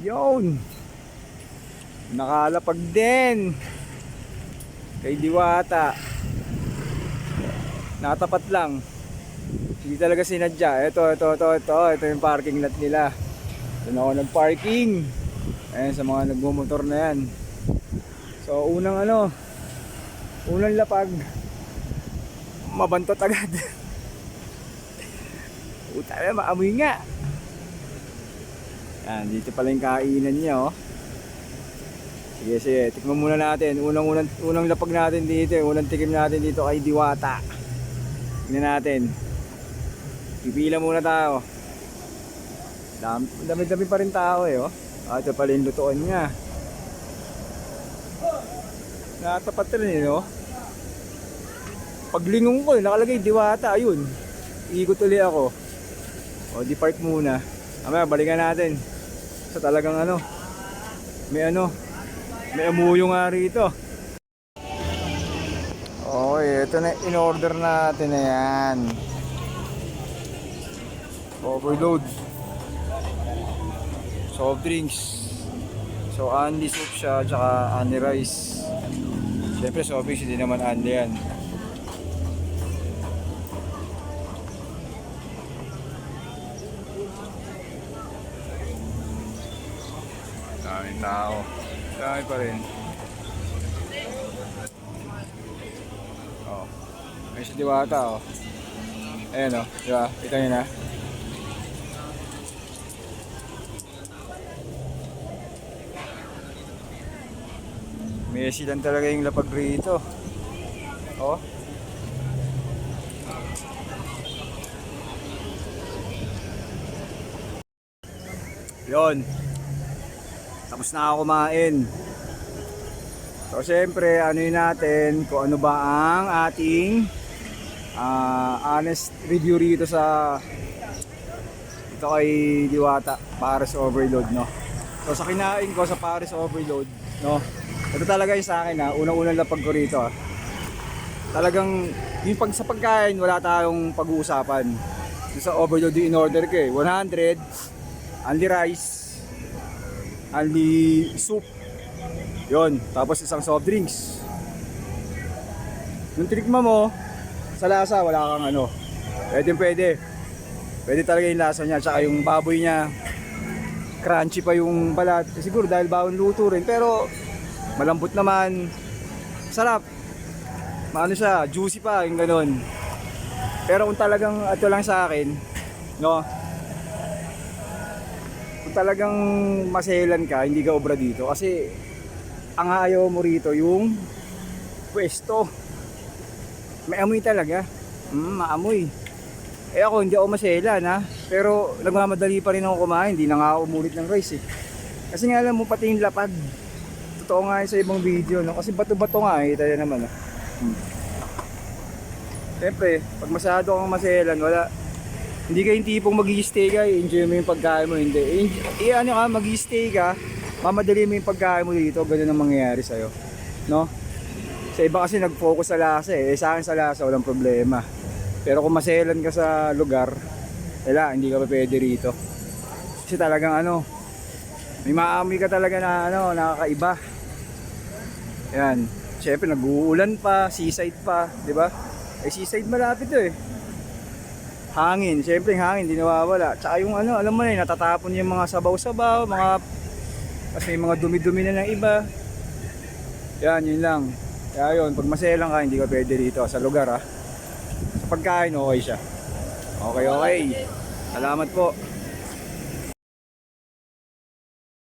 Yun. Nakalapag din. Kay Diwata. Natapat lang. Hindi talaga sinadya. Ito yung parking lot nila. Doon ako nag-parking. Ayan sa mga nagmumotor na yan. So unang lapag, mabantot agad. Puta na, maamoy nga. Yan, dito pala yung kainan niya, oh. Sige, tikman muna natin. Unang lapag natin dito, unang tikim natin dito kay Diwata. Tingnan natin. Pipila muna tayo. Dami pa rin tao eh, oh. Ito pala yung lutuan niya. Natapat rin, no? Paglingon ko, nakalagay Diwata, ayun. Iikot ulit ako. O, depart muna. Mamaya, balikan natin. So talagang may amuyo nga rito. Okay, ito na in-order natin na yan. Overload. Soft drinks. So only soup siya, tsaka only rice. Siyempre soft drinks, hindi naman only yan. Daming tao. Dami pa rin. Oh. May si Diwata, oh. Ayan, oh. Diba? Kita nyo na. Messi lang talaga yung lapag rito. Oh. Yon. Tapos na ako kumain. So syempre, natin kung ano ba ang ating honest review rito sa ito kay Diwata, Paris Overload, no. So sa kinain ko sa Paris Overload, no. Ito talaga yung sa akin, unang-unang lapag ko rito, Talagang yung sa pagkain wala tayong pag-uusapan. Sa Overload yung in-order ko 100 only rice, only soup. Yon, tapos isang soft drinks. Yung tinikma mo, sa lasa wala kang pwede. Pwede talaga yung lasa niya, tsaka yung baboy niya. Crunchy pa yung balat. Siguro dahil bawang luto rin, pero malambot naman. Sarap. Maano siya, juicy pa, yung ganun. Pero kung talagang ito lang sa akin, no? Kung talagang maselan ka, hindi ka obra dito. Kasi ang ayaw mo rito yung pwesto. May amoy talaga. Maamoy. Eh ako hindi ako maselan, pero nagmamadali pa rin ako kumain. Hindi na nga ako umulit ng rice eh. Kasi nga alam mo pati yung lapad. Totoo nga sa ibang video, no? Kasi bato-bato nga kita nyo naman. Siyempre, pag masyado kang maselan, wala. Hindi ka yung tipong mag-i-stay ka, enjoy mo yung pagkain mo, hindi. Mag-i-stay ka, mamadali mo yung pagkain mo dito, ganun ang mangyayari sa'yo, no? Sa iba kasi nag-focus sa lasa sa akin sa lasa walang problema. Pero kung maselan ka sa lugar, hindi ka pa pwede rito. Kasi talagang may maamoy ka talaga na nakakaiba. Yan, syempre nag-uulan pa, seaside pa, di ba? Seaside malapit hangin, syempre yung hangin, di nawawala. Tsaka yung alam mo na natatapon yung mga sabaw-sabaw, kasi may mga dumi-dumi na ng iba. Yan, yun lang. Kaya yun, pag maselang ka, hindi ka pwede rito sa lugar, Sa pagkain, okay siya. Okay. Salamat po.